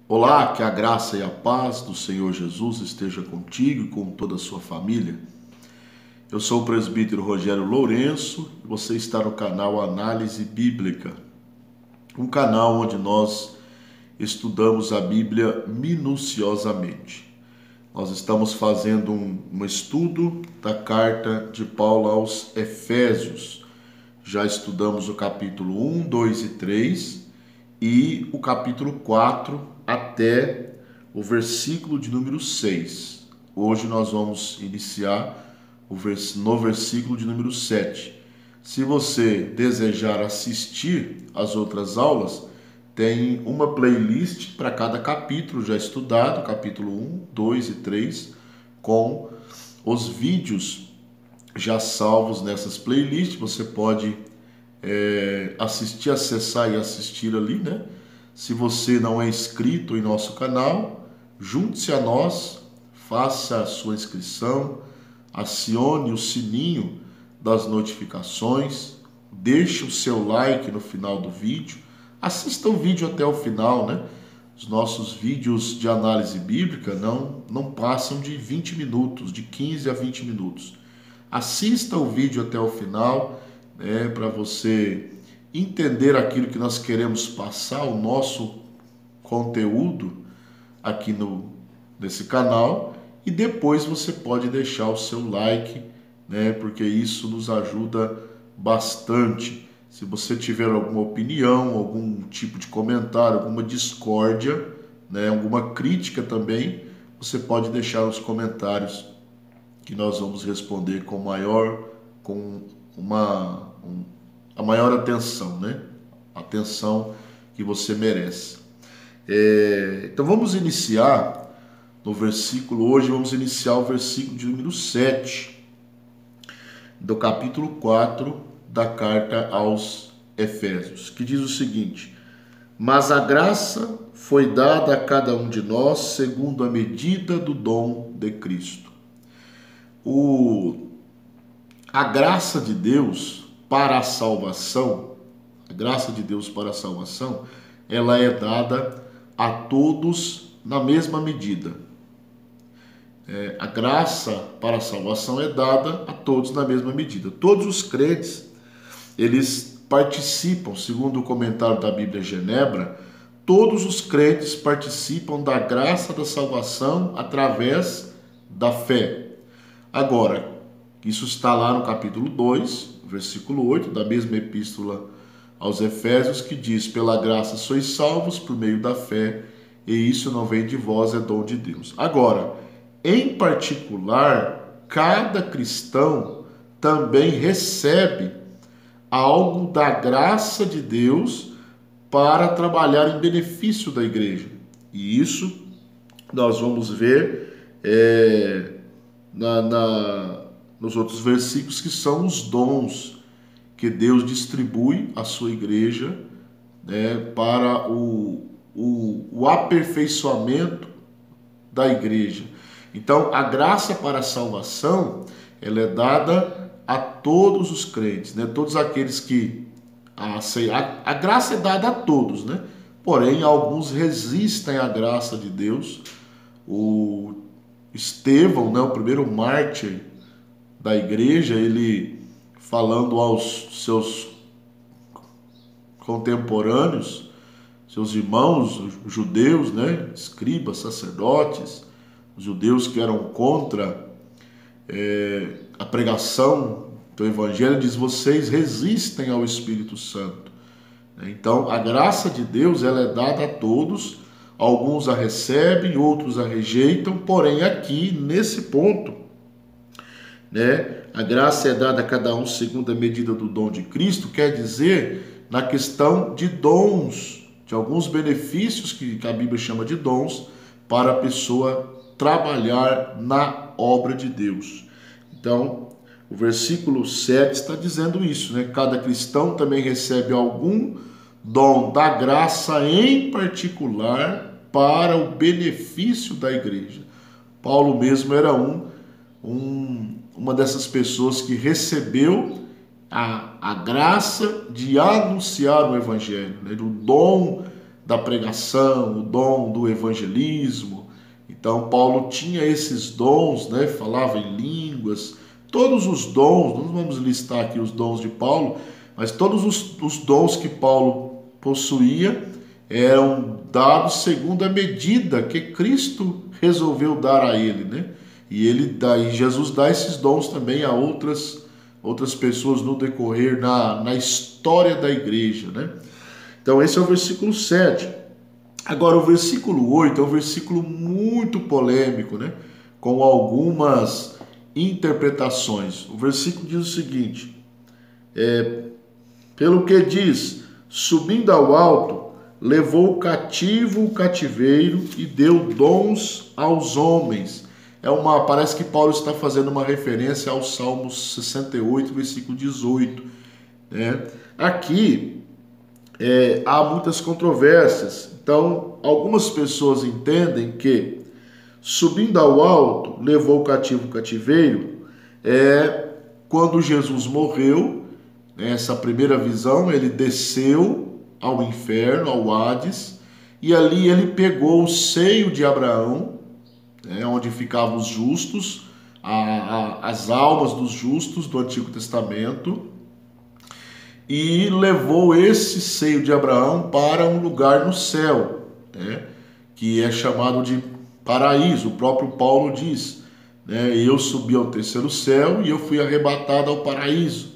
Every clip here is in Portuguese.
Olá, que a graça e a paz do Senhor Jesus esteja contigo e com toda a sua família. Eu sou o presbítero Rogério Lourenço e você está no canal Análise Bíblica, um canal onde nós estudamos a Bíblia minuciosamente. Nós estamos fazendo um estudo da carta de Paulo aos Efésios. Já estudamos o capítulo 1, 2 e 3 e o capítulo 4 até o versículo de número 6. Hoje nós vamos iniciar no versículo de número 7. Se você desejar assistir às outras aulas, tem uma playlist para cada capítulo já estudado, capítulo 1, 2 e 3, com os vídeos já salvos nessas playlists. Você pode assistir, acessar e assistir ali, né? Se você não é inscrito em nosso canal, junte-se a nós, faça a sua inscrição, acione o sininho das notificações, deixe o seu like no final do vídeo, assista o vídeo até o final, né? Os nossos vídeos de análise bíblica não passam de 20 minutos, de 15 a 20 minutos. Assista o vídeo até o final, né, para você entender aquilo que nós queremos passar, o nosso conteúdo aqui nesse canal, e depois você pode deixar o seu like, né, porque isso nos ajuda bastante. Se você tiver alguma opinião, algum tipo de comentário, alguma discórdia, né, alguma crítica também, você pode deixar nos comentários que nós vamos responder a maior atenção, né? Atenção que você merece. Então vamos iniciar no versículo, hoje vamos iniciar o versículo de número 7 do capítulo 4 da carta aos Efésios, que diz o seguinte: mas a graça foi dada a cada um de nós segundo a medida do dom de Cristo. A graça de Deus para a salvação, ela é dada a todos na mesma medida. A graça para a salvação é dada a todos na mesma medida. Todos os crentes, eles participam, segundo o comentário da Bíblia Genebra, todos os crentes participam da graça da salvação através da fé. Agora, isso está lá no capítulo 2, versículo 8, da mesma epístola aos Efésios, que diz: pela graça sois salvos por meio da fé, e isso não vem de vós, é dom de Deus. Agora, em particular, cada cristão também recebe algo da graça de Deus para trabalhar em benefício da igreja. E isso nós vamos ver nos outros versículos, que são os dons que Deus distribui à sua igreja, né, para o aperfeiçoamento da igreja. Então, a graça para a salvação, ela é dada a todos os crentes, né? Todos aqueles que a graça é dada a todos, né? Porém, alguns resistem à graça de Deus. O Estevão, né, o primeiro mártir da igreja, ele falando aos seus contemporâneos, seus irmãos judeus, né, escribas, sacerdotes, os judeus que eram contra a pregação do evangelho, diz: vocês resistem ao Espírito Santo. Então, a graça de Deus, ela é dada a todos. Alguns a recebem, outros a rejeitam, porém aqui, nesse ponto, né, a graça é dada a cada um segundo a medida do dom de Cristo, quer dizer, na questão de dons, de alguns benefícios que a Bíblia chama de dons, para a pessoa trabalhar na obra de Deus. Então, o versículo 7 está dizendo isso, né? Cada cristão também recebe algum dom da graça em particular para o benefício da igreja. Paulo mesmo era uma dessas pessoas que recebeu a graça de anunciar o evangelho, né? O dom da pregação, o dom do evangelismo. Então Paulo tinha esses dons, né? Falava em línguas, todos os dons, não vamos listar aqui os dons de Paulo, mas todos os dons que Paulo possuía eram dados segundo a medida que Cristo resolveu dar a ele, né? E Jesus dá esses dons também a outras pessoas no decorrer, na história da igreja, né? Então esse é o versículo 7. Agora o versículo 8 é um versículo muito polêmico, né? Com algumas interpretações. O versículo diz o seguinte, pelo que diz, subindo ao alto, levou cativo o cativeiro e deu dons aos homens. Parece que Paulo está fazendo uma referência ao Salmo 68, versículo 18. Né? Aqui há muitas controvérsias. Então, algumas pessoas entendem que subindo ao alto, levou cativo o cativeiro, quando Jesus morreu, essa primeira visão, ele desceu ao inferno, ao Hades, e ali ele pegou o seio de Abraão, onde ficavam os justos, as almas dos justos do Antigo Testamento, e levou esse seio de Abraão para um lugar no céu, que é chamado de paraíso. O próprio Paulo diz, eu subi ao terceiro céu e eu fui arrebatado ao paraíso.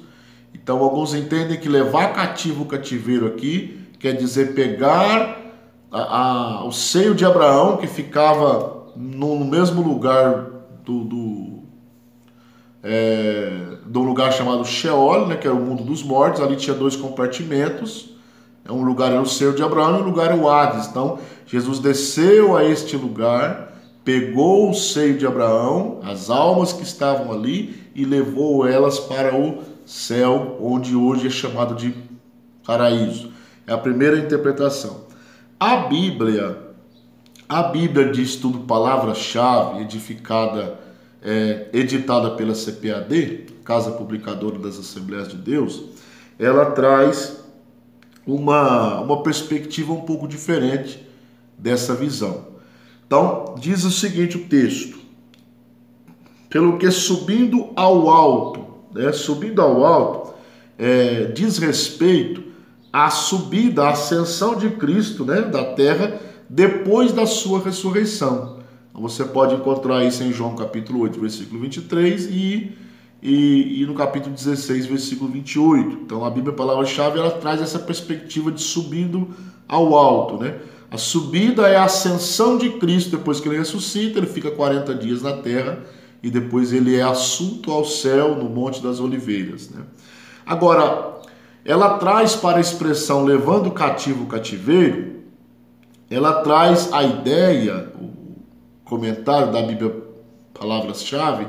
Então alguns entendem que levar cativo o cativeiro aqui quer dizer pegar o seio de Abraão, que ficava no mesmo lugar do lugar chamado Sheol, né, que era o mundo dos mortos. Ali tinha 2 compartimentos, um lugar era o seio de Abraão e um lugar era o Hades. Então Jesus desceu a este lugar, pegou o seio de Abraão, as almas que estavam ali, e levou elas para o céu, onde hoje é chamado de paraíso. É a primeira interpretação. A Bíblia de Estudo Palavra-Chave, editada pela CPAD, Casa Publicadora das Assembleias de Deus, ela traz uma perspectiva um pouco diferente dessa visão. Então, diz o seguinte o texto: pelo que subindo ao alto, diz respeito à subida, à ascensão de Cristo, da terra, depois da sua ressurreição. Então, você pode encontrar isso em João capítulo 8, versículo 23 e no capítulo 16, versículo 28. Então a Bíblia, a palavra-chave, ela traz essa perspectiva de subindo ao alto, A subida é a ascensão de Cristo. Depois que ele ressuscita, ele fica 40 dias na terra e depois ele é assunto ao céu no Monte das Oliveiras, Agora, ela traz para a expressão levando cativo o cativeiro, ela traz a ideia, o comentário da Bíblia, palavras-chave,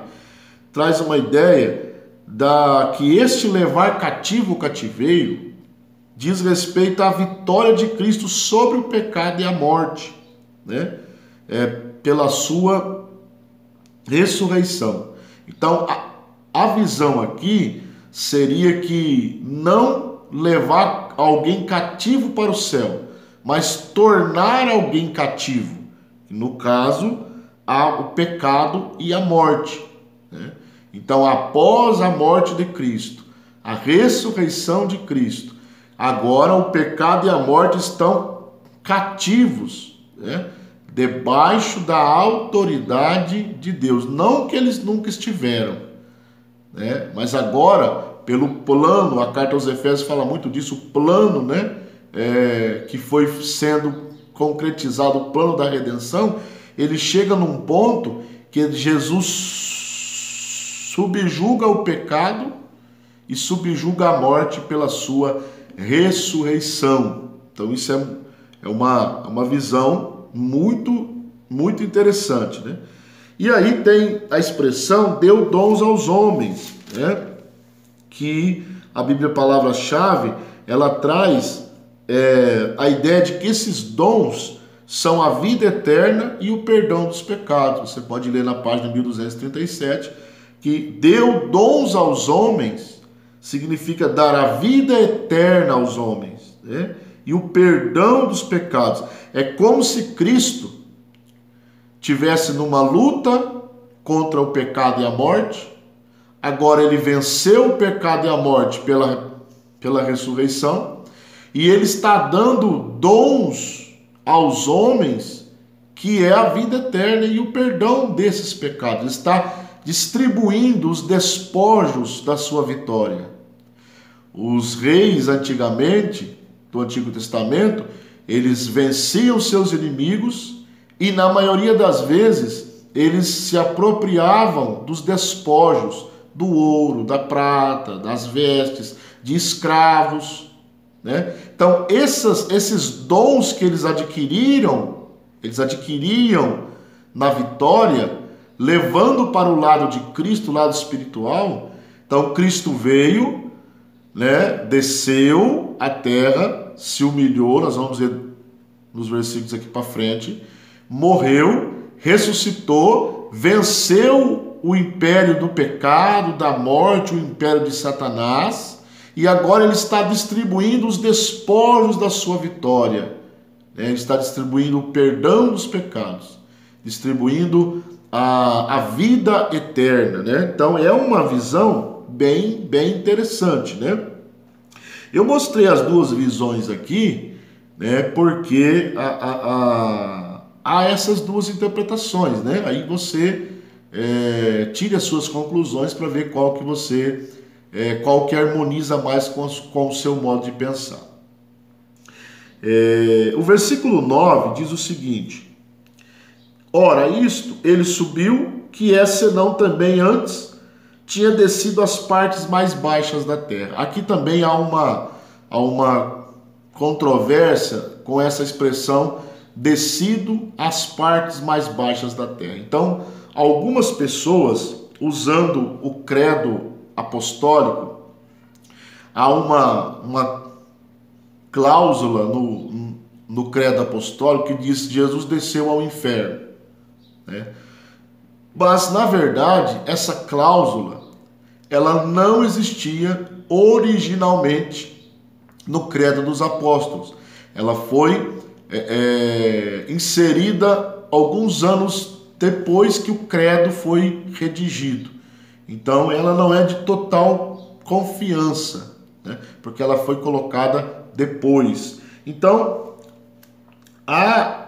traz uma ideia que este levar cativo o cativeiro diz respeito à vitória de Cristo sobre o pecado e a morte, pela sua ressurreição. Então, a visão aqui seria que não levar alguém cativo para o céu, mas tornar alguém cativo. No caso, o pecado e a morte. Então, após a morte de Cristo, a ressurreição de Cristo, agora o pecado e a morte estão cativos, debaixo da autoridade de Deus. Não que eles nunca estiveram, mas agora, pelo plano, a carta aos Efésios fala muito disso, o plano, que foi sendo concretizado, o plano da redenção, ele chega num ponto que Jesus subjuga o pecado e subjuga a morte pela sua ressurreição. Então isso é uma visão muito, muito interessante, E aí tem a expressão deu dons aos homens, que a Bíblia, palavra-chave, ela traz a ideia de que esses dons são a vida eterna e o perdão dos pecados. Você pode ler na página 1237 que deu dons aos homens significa dar a vida eterna aos homens, e o perdão dos pecados. É como se Cristo tivesse numa luta contra o pecado e a morte. Agora ele venceu o pecado e a morte pela ressurreição, e ele está dando dons aos homens, que é a vida eterna e o perdão desses pecados. Ele está distribuindo os despojos da sua vitória. Os reis antigamente, do Antigo Testamento, eles venciam seus inimigos e na maioria das vezes eles se apropriavam dos despojos, do ouro, da prata, das vestes, de escravos, né? Então esses dons que eles adquiriam na vitória, levando para o lado de Cristo, o lado espiritual. Então Cristo veio, né, desceu à terra, se humilhou, nós vamos ver nos versículos aqui para frente, morreu, ressuscitou, venceu o império do pecado, da morte, o império de Satanás, e agora ele está distribuindo os despojos da sua vitória, né? Ele está distribuindo o perdão dos pecados, distribuindo a vida eterna, né? Então é uma visão bem interessante, né? Eu mostrei as duas visões aqui, né? Porque há essas duas interpretações, né? Aí você tire as suas conclusões para ver qual que harmoniza mais com o seu modo de pensar. O versículo 9 diz o seguinte: ora, isto ele subiu, que é senão também antes tinha descido às partes mais baixas da terra. Aqui também há uma controvérsia com essa expressão descido às partes mais baixas da terra. Então, algumas pessoas, usando o credo apostólico, há uma cláusula no credo apostólico que diz que Jesus desceu ao inferno, né? Mas, na verdade, essa cláusula, ela não existia originalmente no credo dos apóstolos. Ela foi inserida alguns anos depois que o credo foi redigido. Então, ela não é de total confiança, né? Porque ela foi colocada depois. Então, a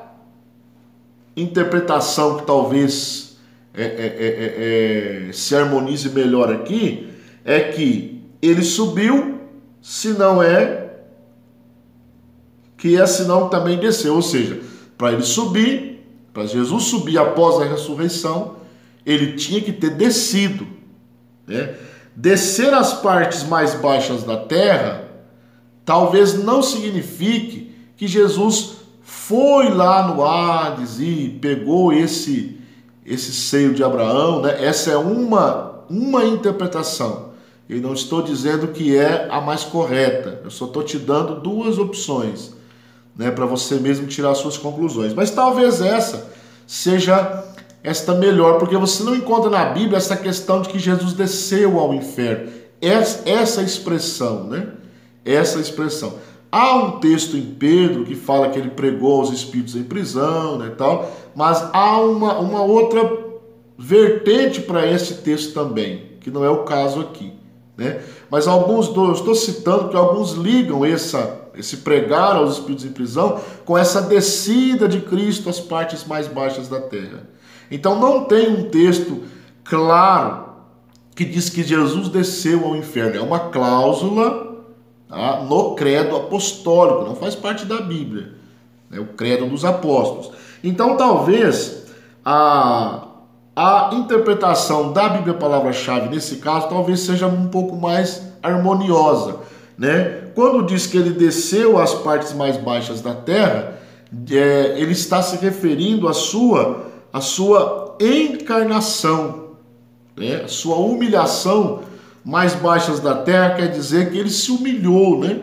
interpretação que talvez se harmonize melhor aqui é que ele subiu, se não é, que é senão também desceu. Ou seja, para ele subir, para Jesus subir após a ressurreição, ele tinha que ter descido, né? Descer às partes mais baixas da terra talvez não signifique que Jesus foi lá no Hades e pegou esse seio de Abraão, né? Essa é uma interpretação. Eu não estou dizendo que é a mais correta. Eu só estou te dando duas opções, né, para você mesmo tirar suas conclusões. Mas talvez essa seja esta melhor, porque você não encontra na Bíblia essa questão de que Jesus desceu ao inferno. Essa expressão, né? Essa expressão. Há um texto em Pedro que fala que ele pregou aos espíritos em prisão, né, tal, mas há uma outra vertente para esse texto também, que não é o caso aqui, né? Mas eu estou citando que alguns ligam esse pregar aos espíritos em prisão com essa descida de Cristo às partes mais baixas da terra. Então não tem um texto claro que diz que Jesus desceu ao inferno. É uma cláusula, tá, no credo apostólico, não faz parte da Bíblia, é o credo dos apóstolos. Então talvez a interpretação da Bíblia Palavra-Chave nesse caso talvez seja um pouco mais harmoniosa, né? Quando diz que ele desceu às partes mais baixas da terra, ele está se referindo à sua encarnação, né? A sua humilhação mais baixas da terra quer dizer que ele se humilhou, né?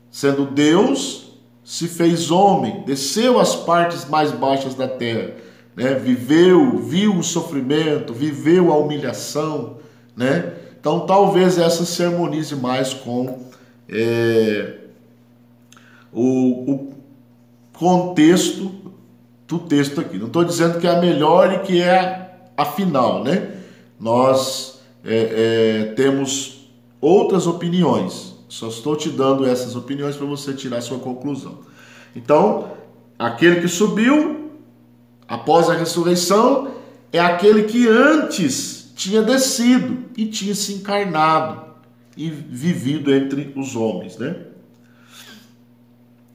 Sendo Deus, se fez homem, desceu às partes mais baixas da terra, né? Viu o sofrimento, viveu a humilhação, né? Então talvez essa se harmonize mais com o contexto do texto aqui. Não estou dizendo que é a melhor e que é a final, né? Nós temos outras opiniões. Só estou te dando essas opiniões para você tirar a sua conclusão. Então, aquele que subiu após a ressurreição é aquele que antes tinha descido e tinha se encarnado e vivido entre os homens, né?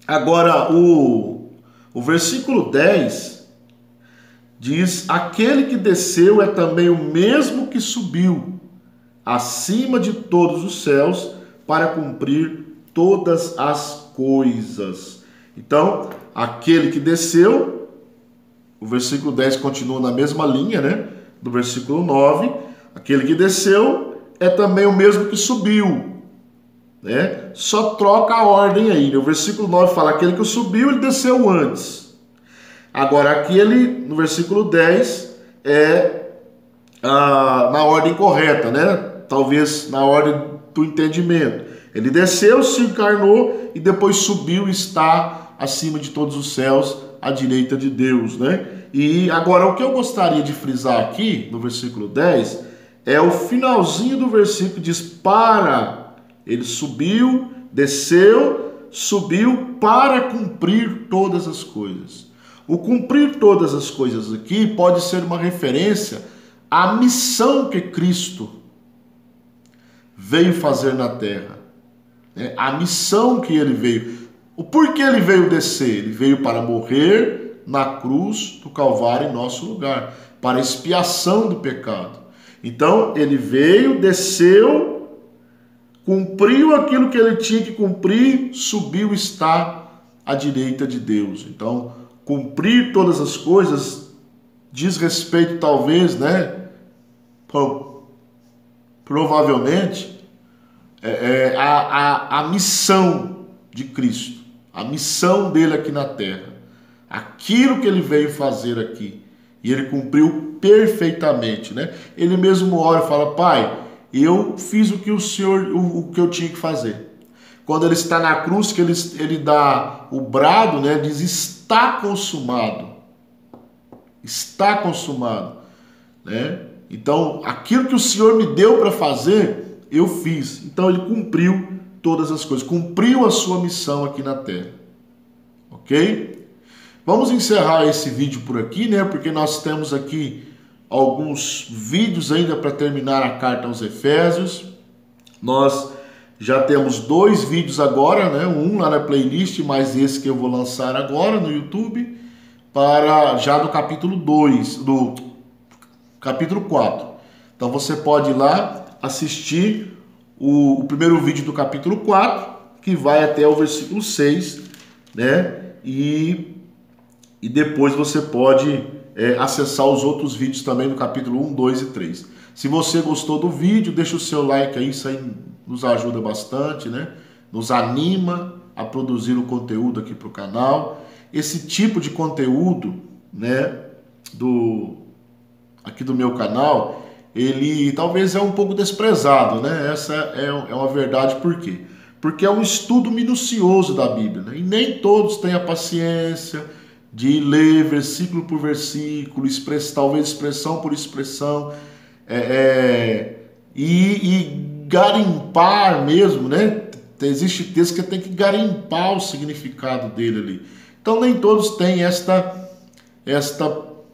Agora, o versículo 10 diz: aquele que desceu é também o mesmo que subiu acima de todos os céus para cumprir todas as coisas. Então, aquele que desceu, o versículo 10 continua na mesma linha, né, do versículo 9, aquele que desceu é também o mesmo que subiu, né? Só troca a ordem aí, né? O versículo 9 fala aquele que subiu, ele desceu antes. Agora aquele, no versículo 10, na ordem correta, né? Talvez na ordem do entendimento. Ele desceu, se encarnou e depois subiu e está acima de todos os céus, à direita de Deus, né? E agora o que eu gostaria de frisar aqui, no versículo 10, é o finalzinho do versículo, diz para, ele subiu, desceu, subiu para cumprir todas as coisas. O cumprir todas as coisas aqui pode ser uma referência à missão que Cristo veio fazer na terra, né? A missão que ele veio. O porquê ele veio descer? Ele veio para morrer na cruz do Calvário em nosso lugar, para expiação do pecado. Então ele veio, desceu, cumpriu aquilo que ele tinha que cumprir, subiu, está à direita de Deus. Então, cumprir todas as coisas diz respeito, talvez, né? Provavelmente, a missão de Cristo, a missão dele aqui na terra, aquilo que ele veio fazer aqui, e ele cumpriu perfeitamente, né? Ele mesmo ora e fala: Pai, eu fiz o que o que eu tinha que fazer. Quando ele está na cruz, que ele dá o brado, né? Diz: está consumado. Está consumado, né? Então, aquilo que o Senhor me deu para fazer, eu fiz. Então, ele cumpriu todas as coisas, cumpriu a sua missão aqui na terra. Ok? Vamos encerrar esse vídeo por aqui, né? Porque nós temos aqui alguns vídeos ainda para terminar a carta aos Efésios. Nós já temos 2 vídeos agora, né? Um lá na playlist, mais esse que eu vou lançar agora no YouTube, para já do capítulo 2, do capítulo 4. Então você pode ir lá assistir o primeiro vídeo do capítulo 4, que vai até o versículo 6, né? E depois você pode acessar os outros vídeos também do capítulo 1, 2 e 3. Se você gostou do vídeo, deixa o seu like aí, isso aí nos ajuda bastante, né? Nos anima a produzir o conteúdo aqui para o canal. Esse tipo de conteúdo, né, aqui do meu canal, ele talvez é um pouco desprezado, né? Essa é uma verdade. Por quê? Porque é um estudo minucioso da Bíblia, né? E nem todos têm a paciência de ler versículo por versículo, talvez expressão por expressão, e garimpar mesmo, né? Existe texto que tem que garimpar o significado dele ali. Então nem todos têm esta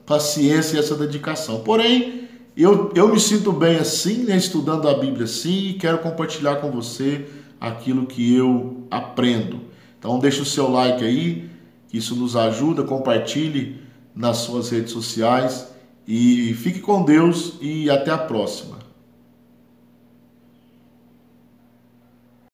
paciência e essa dedicação. Porém, eu me sinto bem assim, né? Estudando a Bíblia assim, e quero compartilhar com você aquilo que eu aprendo. Então deixa o seu like aí, que isso nos ajuda, compartilhe nas suas redes sociais e fique com Deus e até a próxima.